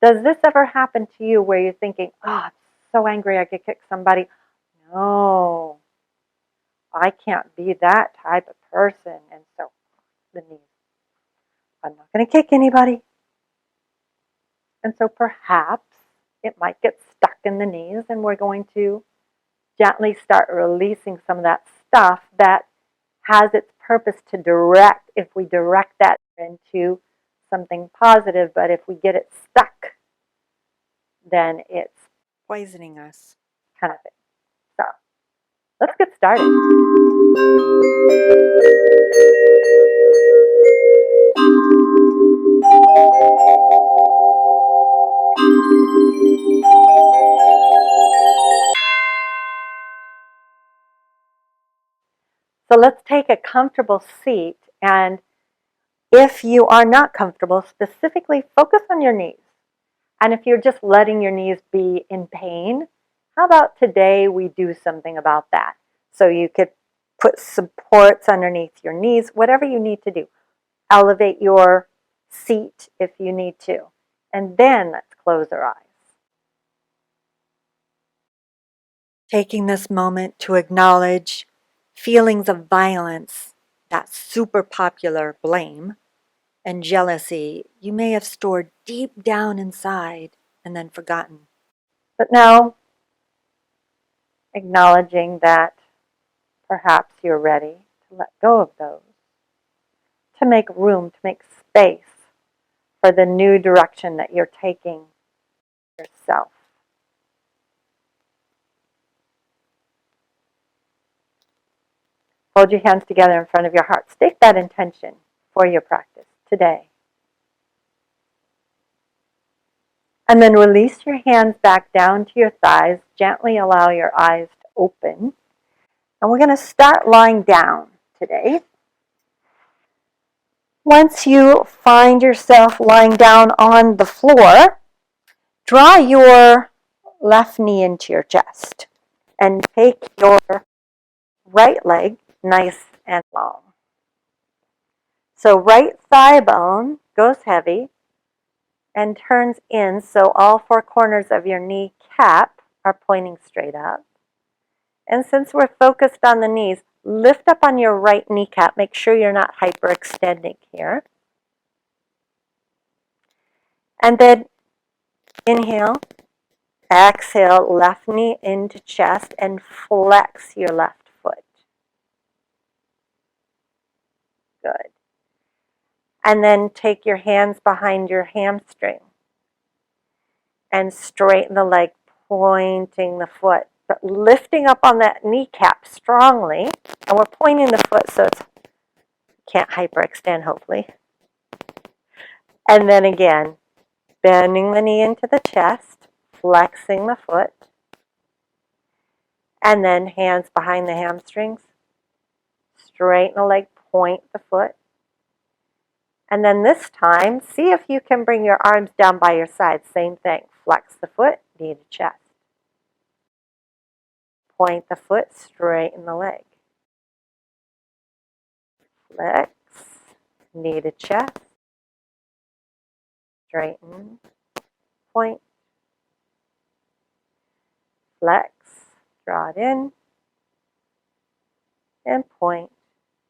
Does this ever happen to you where you're thinking, oh, I'm so angry I could kick somebody? No, I can't be that type of person. And so the knees, I'm not going to kick anybody. And so perhaps it might get stuck in the knees, and we're going to gently start releasing some of that stuff that has its purpose to direct, if we direct that into something positive. But if we get it stuck, then it's poisoning us, kind of thing. So let's get started. So let's take a comfortable seat, and if you are not comfortable, specifically focus on your knees. And if you're just letting your knees be in pain, how about today we do something about that? So you could put supports underneath your knees, whatever you need to do. Elevate your seat if you need to. And then let's close our eyes. Taking this moment to acknowledge feelings of violence, that super popular blame, and jealousy you may have stored deep down inside and then forgotten. But now, acknowledging that perhaps you're ready to let go of those, to make room, to make space for the new direction that you're taking yourself. Hold your hands together in front of your heart. State that intention for your practice today. And then release your hands back down to your thighs. Gently allow your eyes to open. And we're going to start lying down today. Once you find yourself lying down on the floor, draw your left knee into your chest and take your right leg nice and long. So right thigh bone goes heavy and turns in, so all four corners of your kneecap are pointing straight up. And since we're focused on the knees, lift up on your right kneecap. Make sure you're not hyperextending here. And then inhale, exhale, left knee into chest, and flex your left foot. Good. And then take your hands behind your hamstring and straighten the leg, pointing the foot, but lifting up on that kneecap strongly. And we're pointing the foot so it can't hyperextend, hopefully. And then again, bending the knee into the chest, flexing the foot, and then hands behind the hamstrings, straighten the leg, point the foot. And then this time, see if you can bring your arms down by your side. Same thing, flex the foot, knee to chest. Point the foot, straighten the leg. Flex, knee to chest, straighten, point, flex, draw it in, and point,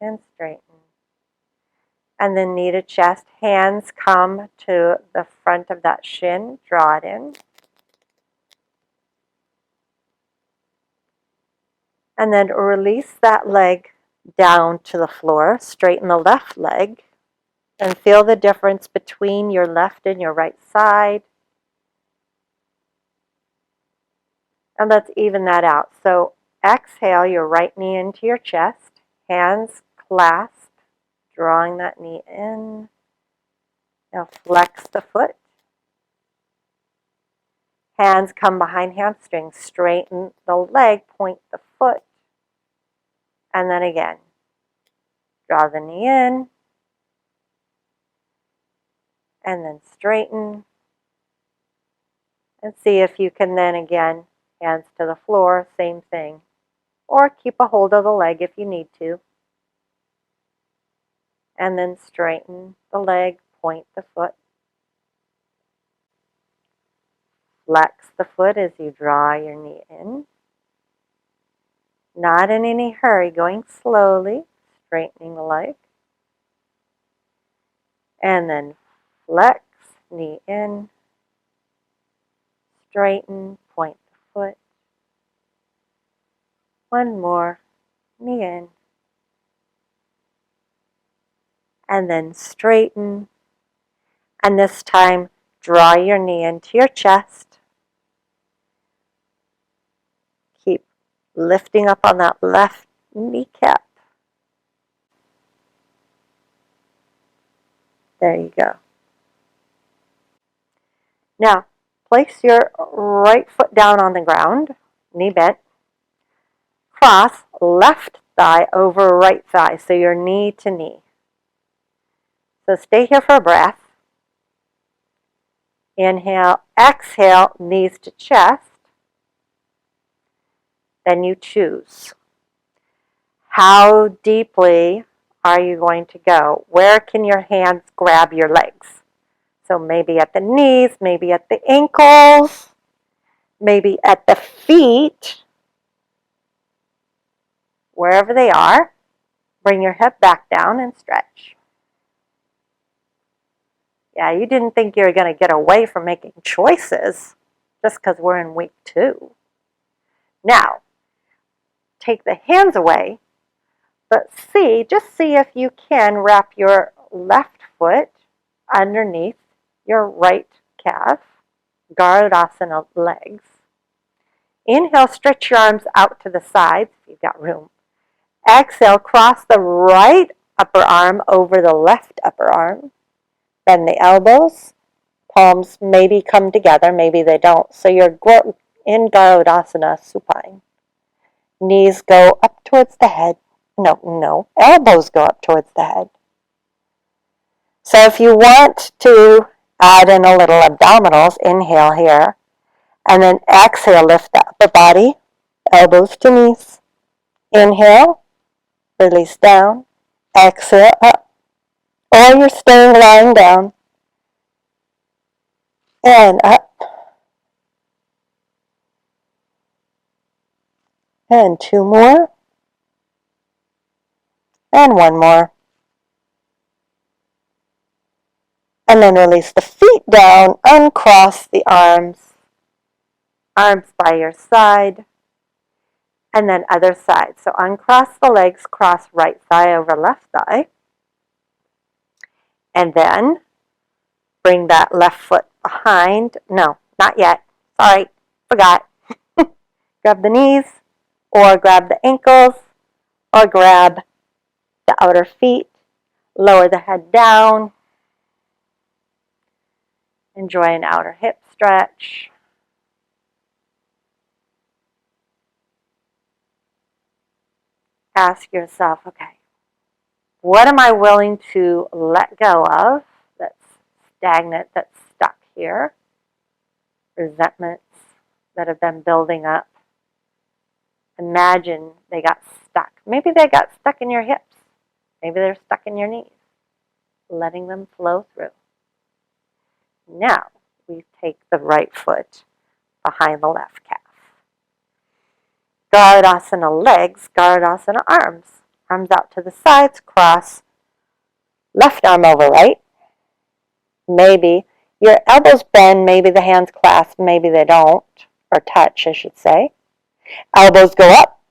and straighten. And then knee to chest, hands come to the front of that shin, draw it in. And then release that leg down to the floor, straighten the left leg, and feel the difference between your left and your right side. And let's even that out. So exhale your right knee into your chest, hands clasp, drawing that knee in. Now flex the foot. Hands come behind hamstrings, straighten the leg, point the foot. And then again, draw the knee in. And then straighten. And see if you can then again, hands to the floor, same thing. Or keep a hold of the leg if you need to. And then straighten the leg, point the foot. Flex the foot as you draw your knee in. Not in any hurry, going slowly, straightening the leg. And then flex, knee in, straighten, point the foot. One more, knee in. And then straighten. And this time, draw your knee into your chest. Keep lifting up on that left kneecap. There you go. Now, place your right foot down on the ground, knee bent. Cross left thigh over right thigh, so you're knee to knee. So stay here for a breath. Inhale, exhale, knees to chest. Then you choose. How deeply are you going to go? Where can your hands grab your legs? So maybe at the knees, maybe at the ankles, maybe at the feet, wherever they are. Bring your hip back down and stretch. Yeah, you didn't think you were going to get away from making choices just because we're in week 2. Now, take the hands away, but just see if you can wrap your left foot underneath your right calf, Garudasana legs. Inhale, stretch your arms out to the sides if you've got room. Exhale, cross the right upper arm over the left upper arm. Bend the elbows. Palms maybe come together, maybe they don't. So you're in Garudasana supine. Knees go up towards the head. No. Elbows go up towards the head. So if you want to add in a little abdominals, inhale here. And then exhale, lift the upper body, elbows to knees. Inhale, release down. Exhale, up. Or you're staying lying down. And up. And 2 more. And 1 more. And then release the feet down, uncross the arms by your side, and then other side. So uncross the legs, cross right thigh over left thigh, and then bring that left foot behind. No, not yet. Sorry, forgot. Grab the knees, or grab the ankles, or grab the outer feet. Lower the head down. Enjoy an outer hip stretch. Ask yourself, okay, what am I willing to let go of that's stagnant, that's stuck here? Resentments that have been building up. Imagine they got stuck. Maybe they got stuck in your hips. Maybe they're stuck in your knees. Letting them flow through. Now, we take the right foot behind the left calf. Garudasana legs, Garudasana arms. Arms out to the sides, cross left arm over right. Maybe your elbows bend, maybe the hands clasp, maybe they don't, or touch, I should say. Elbows go up.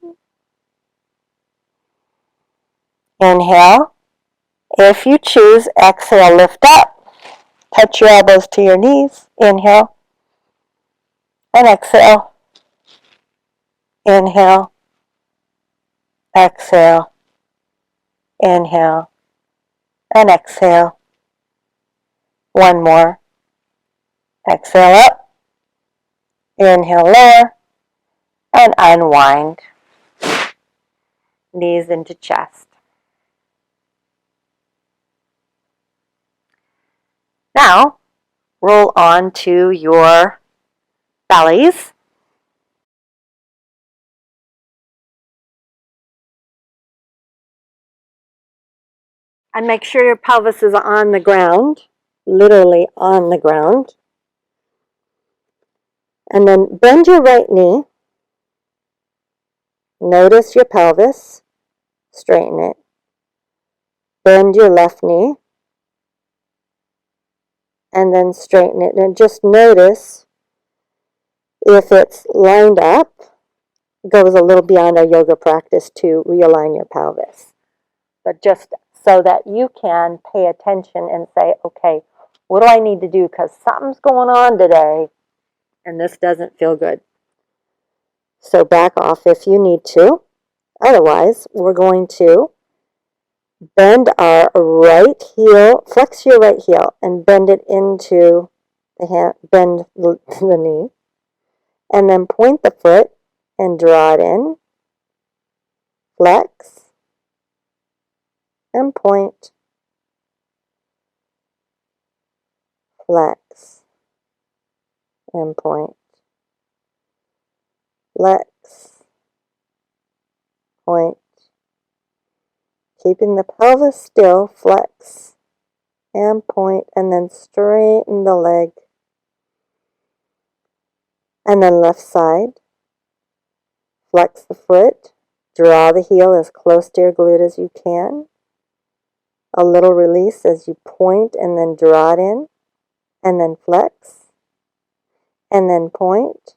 Inhale. If you choose, exhale, lift up. Touch your elbows to your knees. Inhale. And exhale. Inhale. Exhale. Inhale. And exhale. 1 more. Exhale up. Inhale lower. And unwind. Knees into chest. Now, roll on to your bellies. And make sure your pelvis is on the ground, literally on the ground. And then bend your right knee. Notice your pelvis. Straighten it. Bend your left knee. And then straighten it. And just notice if it's lined up. Goes a little beyond our yoga practice to realign your pelvis. But just so that you can pay attention and say, okay, what do I need to do? Because something's going on today and this doesn't feel good. So back off if you need to. Otherwise, we're going to bend our right heel, flex your right heel and bend it into the hand, bend the knee. And then point the foot and draw it in. Flex and point. Flex and point. Flex, point. Keeping the pelvis still, flex and point, and then straighten the leg. And then left side, flex the foot, draw the heel as close to your glute as you can. A little release as you point and then draw it in, and then flex, and then point,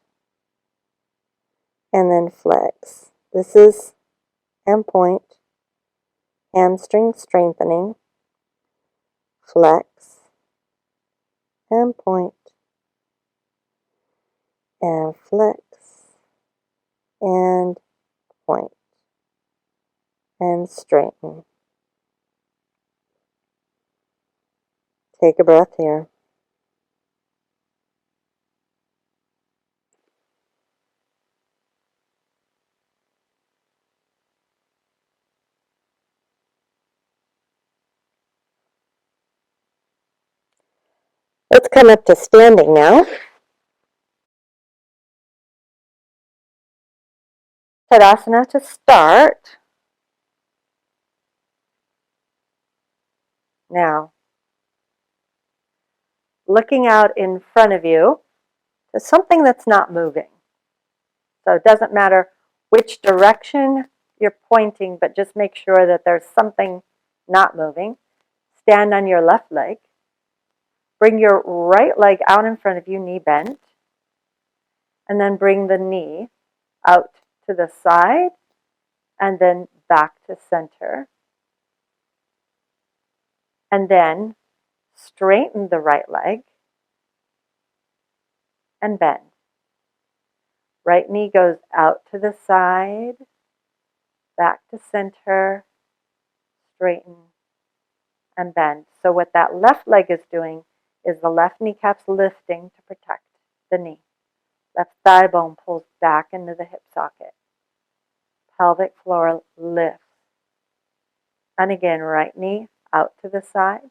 and then flex. This is and point, hamstring strengthening, flex, and point, and flex, and point, and straighten. Take a breath here. Let's come up to standing now. Tadasana to start. Now, looking out in front of you to something that's not moving. So it doesn't matter which direction you're pointing, but just make sure that there's something not moving. Stand on your left leg. Bring your right leg out in front of you, knee bent. And then bring the knee out to the side and then back to center. And then straighten the right leg and bend. Right knee goes out to the side, back to center, straighten, and bend. So what that left leg is doing is the left kneecap's lifting to protect the knee. Left thigh bone pulls back into the hip socket. Pelvic floor lifts. And again, right knee out to the side,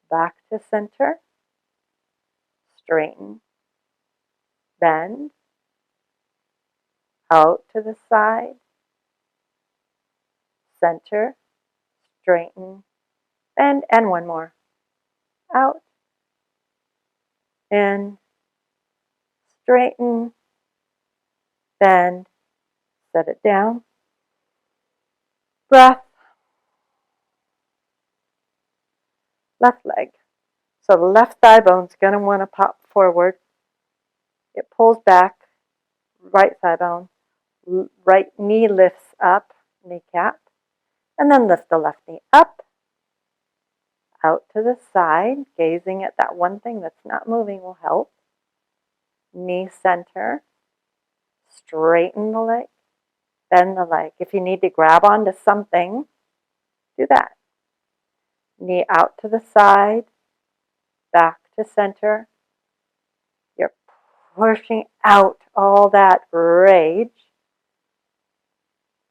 back to center, straighten, bend, out to the side, center, straighten, bend, and one more. Out, in, straighten, bend, set it down. Breath, left leg. So the left thigh bone's going to want to pop forward. It pulls back, right thigh bone. Right knee lifts up, kneecap. And then lift the left knee up, out to the side. Gazing at that one thing that's not moving will help. Knee center. Straighten the leg. Bend the leg. If you need to grab onto something, do that. Knee out to the side, back to center. You're pushing out all that rage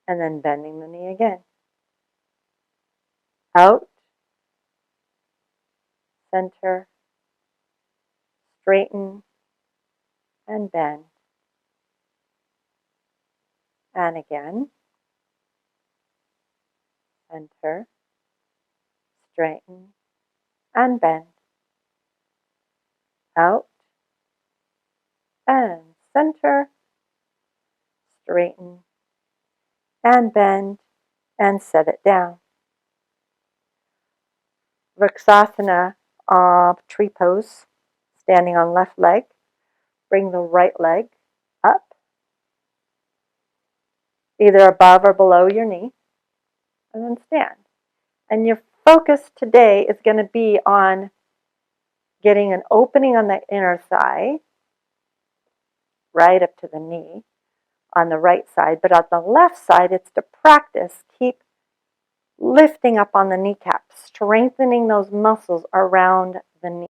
and then bending the knee again. Out, center, straighten, and bend. And again, center, straighten, and bend. Out, and center, straighten and bend and set it down. Vrksasana, tree pose, standing on left leg. Bring the right leg up, either above or below your knee, and then stand. And your focus today is going to be on getting an opening on the inner thigh, right up to the knee, on the right side. But on the left side, it's to practice. Keep lifting up on the kneecap, strengthening those muscles around the knee.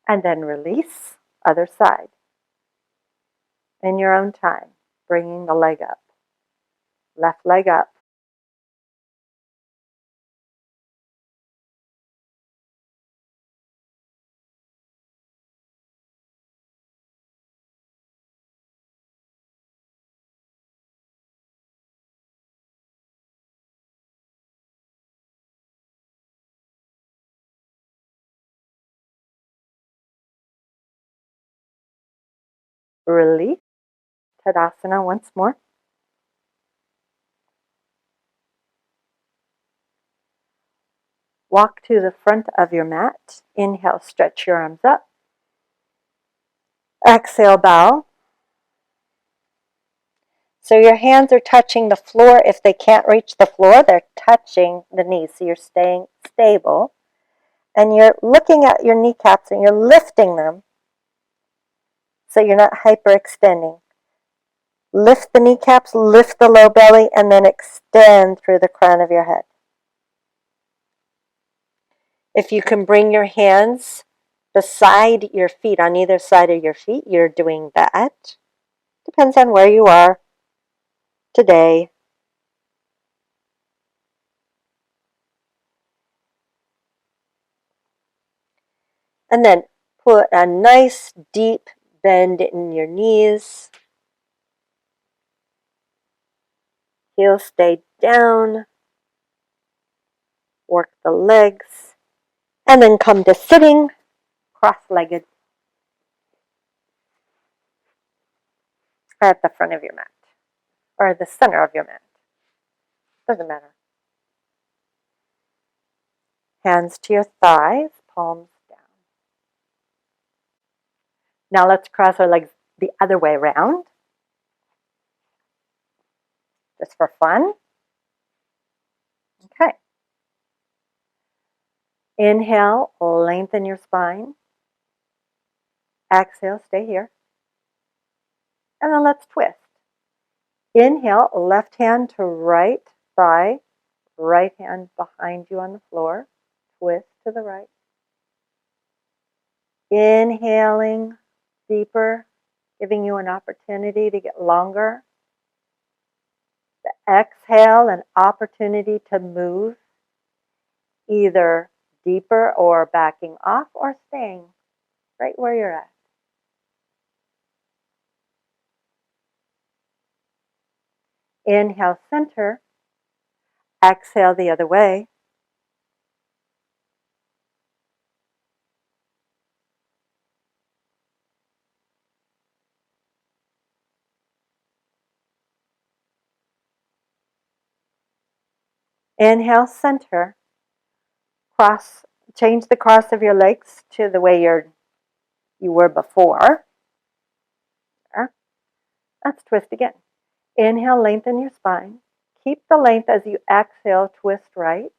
And then release, other side. In your own time, bringing the leg up. Left leg up. Release, Tadasana once more. Walk to the front of your mat. Inhale, stretch your arms up. Exhale, bow. So your hands are touching the floor. If they can't reach the floor, they're touching the knees. So you're staying stable. And you're looking at your kneecaps and you're lifting them so you're not hyperextending. Lift the kneecaps, lift the low belly, and then extend through the crown of your head. If you can bring your hands beside your feet, on either side of your feet, you're doing that. Depends on where you are today. And then put a nice deep bend in your knees. Heels stay down. Work the legs. And then come to sitting, cross-legged, at the front of your mat. Or the center of your mat. Doesn't matter. Hands to your thighs, palms down. Now let's cross our legs the other way around. Just for fun. Okay. Inhale, lengthen your spine. Exhale, stay here. And then let's twist. Inhale, left hand to right thigh, right hand behind you on the floor. Twist to the right. Inhaling deeper, giving you an opportunity to get longer. The exhale, an opportunity to move either deeper or backing off or staying right where you're at. Inhale, center. Exhale the other way. Inhale, center. Cross, change the cross of your legs to the way you were before. There. Let's twist again. Inhale, lengthen your spine. Keep the length as you exhale, twist right.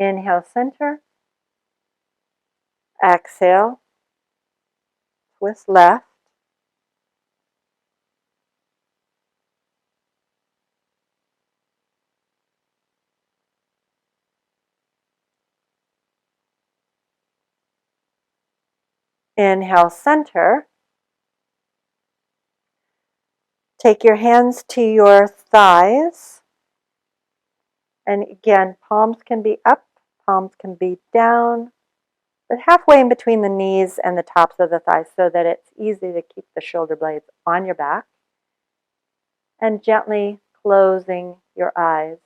Inhale, center. Exhale, twist left. Inhale, center. Take your hands to your thighs. And again, palms can be up, palms can be down, but halfway in between the knees and the tops of the thighs so that it's easy to keep the shoulder blades on your back. And gently closing your eyes.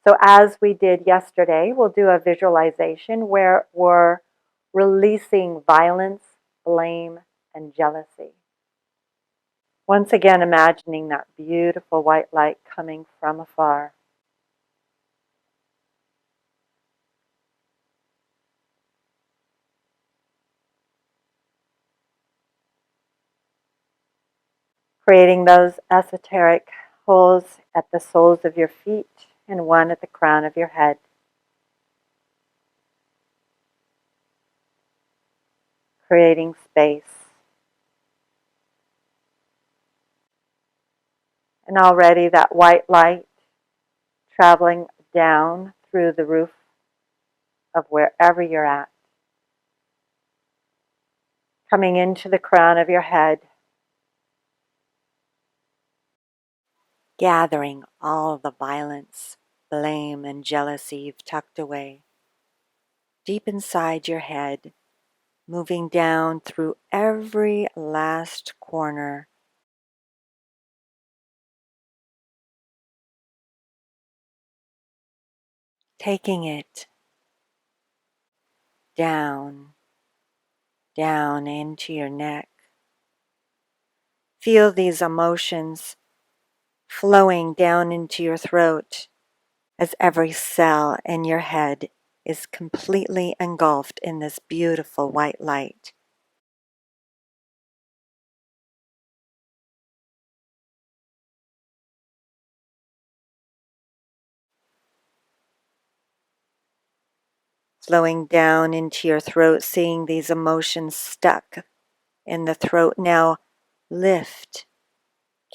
So as we did yesterday, we'll do a visualization where we're releasing violence, blame, and jealousy. Once again, imagining that beautiful white light coming from afar. Creating those esoteric holes at the soles of your feet and one at the crown of your head. Creating space. And already that white light traveling down through the roof of wherever you're at. Coming into the crown of your head. Gathering all the violence, blame, and jealousy you've tucked away. Deep inside your head, moving down through every last corner. Taking it down, down into your neck. Feel these emotions flowing down into your throat as every cell in your head is completely engulfed in this beautiful white light. Flowing down into your throat, seeing these emotions stuck in the throat now lift,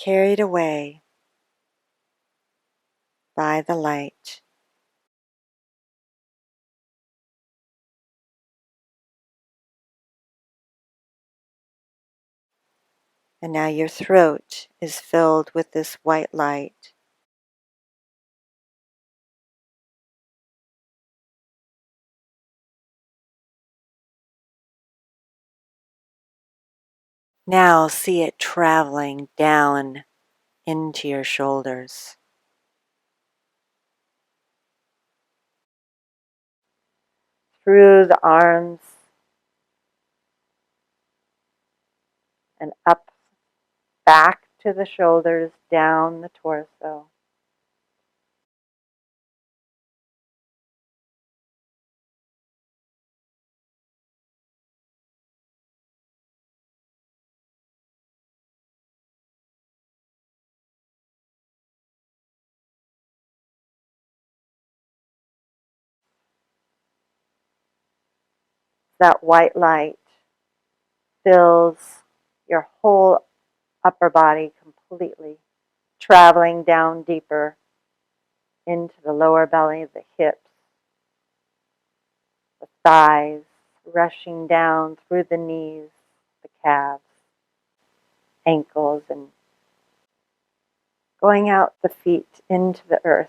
carried away by the light. And now your throat is filled with this white light. Now see it traveling down into your shoulders. Through the arms and up, back to the shoulders, down the torso. That white light fills your whole upper body completely, traveling down deeper into the lower belly, the hips, the thighs, rushing down through the knees, the calves, ankles, and going out the feet into the earth.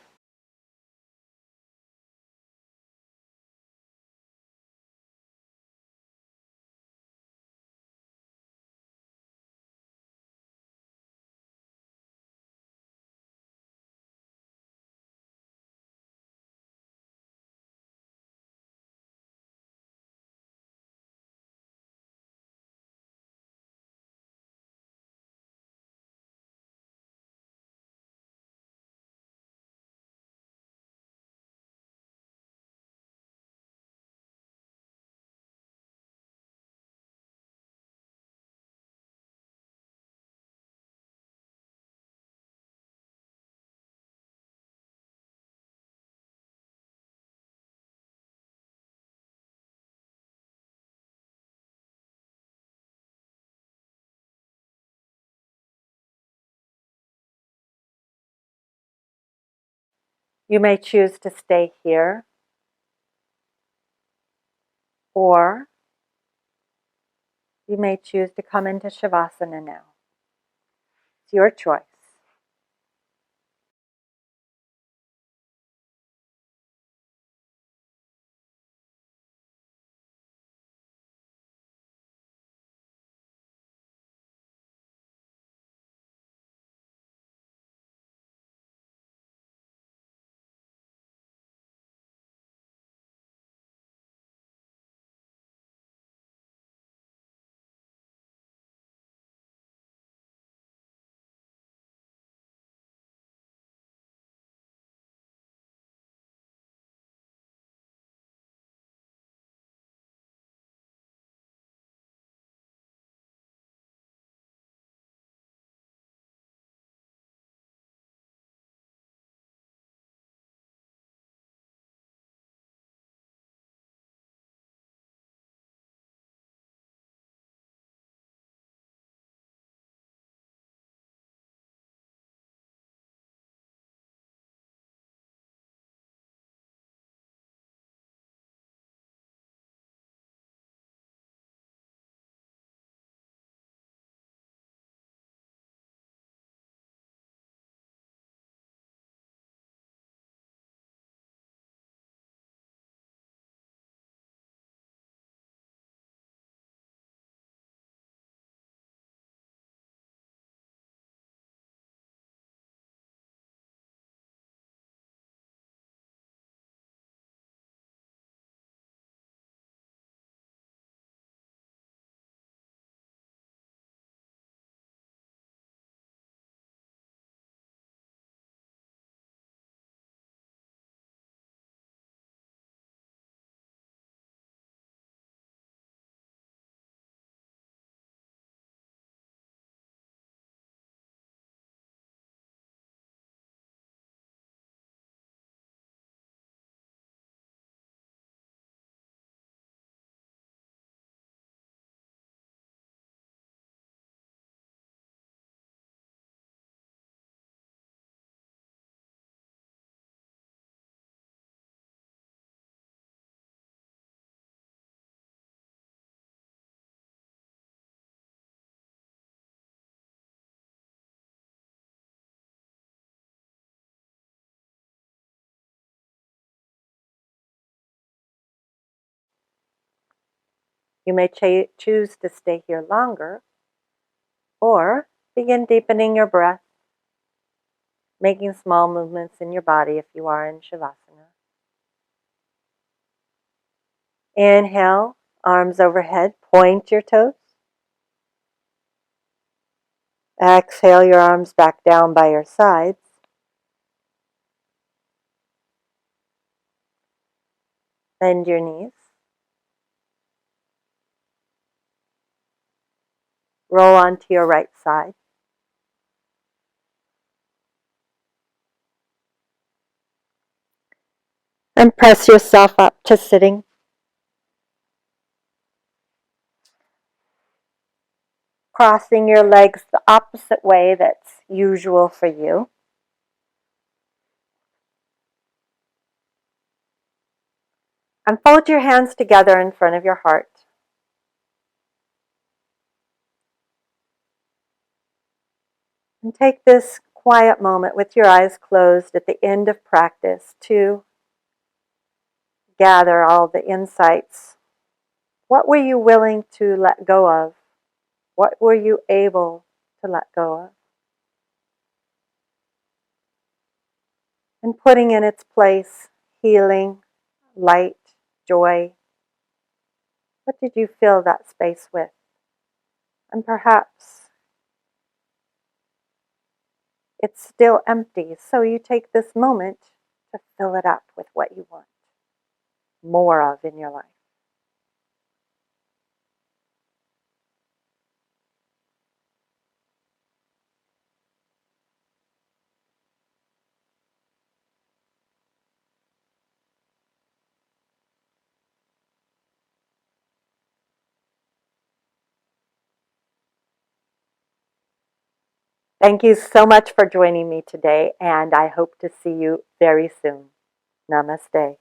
You may choose to stay here Or you may choose to come into Shivasana now. It's your choice. You may choose to stay here longer, or begin deepening your breath, making small movements in your body if you are in Shavasana. Inhale, arms overhead, point your toes. Exhale your arms back down by your sides. Bend your knees. Roll onto your right side. And press yourself up to sitting. Crossing your legs the opposite way that's usual for you. And fold your hands together in front of your heart. And take this quiet moment with your eyes closed at the end of practice to gather all the insights. What were you willing to let go of? What were you able to let go of? And putting in its place healing, light, joy. What did you fill that space with? And perhaps it's still empty, so you take this moment to fill it up with what you want more of in your life. Thank you so much for joining me today, and I hope to see you very soon. Namaste.